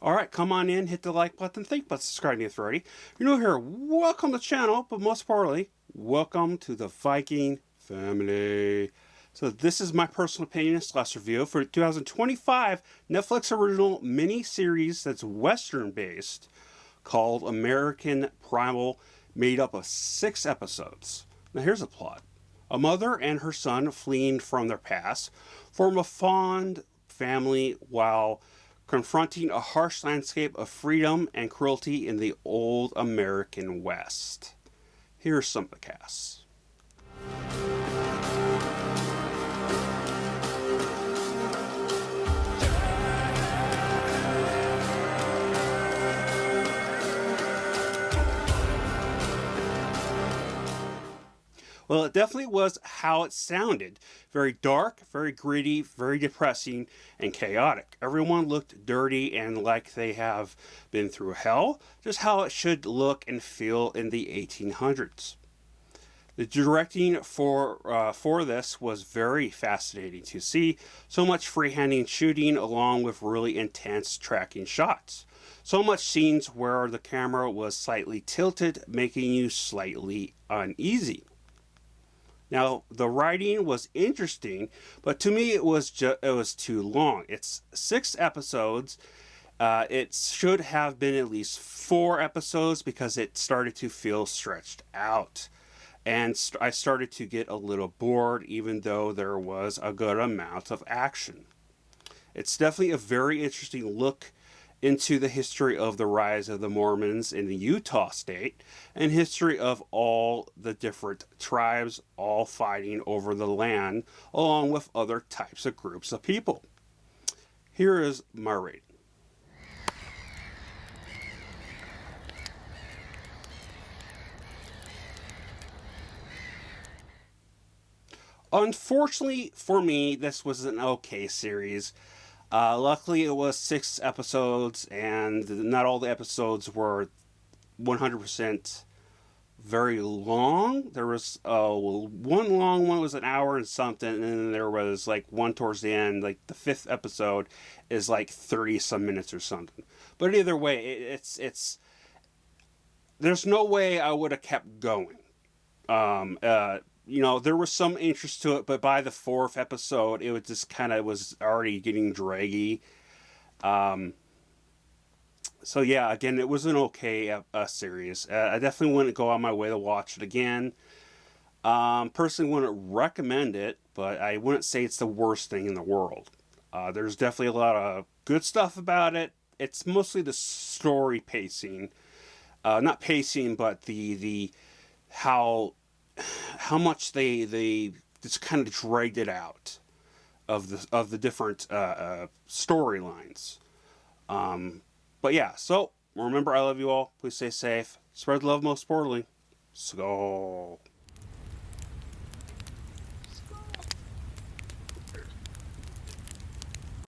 Alright, come on in, hit the like button, think about subscribing if you're ready. You're new here, welcome to the channel, but most importantly, welcome to the Viking family. So this is my personal opinion / review for 2025 Netflix original mini-series that's Western based called American Primeval, made up of 6 episodes. Now here's the plot. A mother and her son, fleeing from their past, form a fond family while confronting a harsh landscape of freedom and cruelty in the old American West. Here's some of the cast. Well, it definitely was how it sounded. Very dark, very gritty, very depressing, and chaotic. Everyone looked dirty and like they have been through hell, just how it should look and feel in the 1800s. The directing for this was very fascinating to see. So much freehanding shooting along with really intense tracking shots. So much scenes where the camera was slightly tilted, making you slightly uneasy. Now, the writing was interesting, but to me it was too long. It's 6 episodes. It should have been at least 4 episodes because it started to feel stretched out. And I started to get a little bored, even though there was a good amount of action. It's definitely a very interesting look into the history of the rise of the Mormons in the Utah state and history of all the different tribes all fighting over the land along with other types of groups of people. Here is my rating. Unfortunately for me, this was an okay series. Luckily, it was 6 episodes, and not all the episodes were 100% very long. There was one long one was an hour and something, and then there was like one towards the end, like the 5th episode is like 30 some minutes or something. But either way, it's there's no way I would have kept going. There was some interest to it, but by the 4th episode, it was just kind of was already getting draggy. So yeah, again, it was an okay series. I definitely wouldn't go on my way to watch it again. Personally wouldn't recommend it, but I wouldn't say it's the worst thing in the world. There's definitely a lot of good stuff about it. It's mostly the story pacing. Not pacing, but the how much they just kind of dragged it out of the different storylines. But yeah, so remember, I love you all. Please stay safe. Spread love most importantly. So.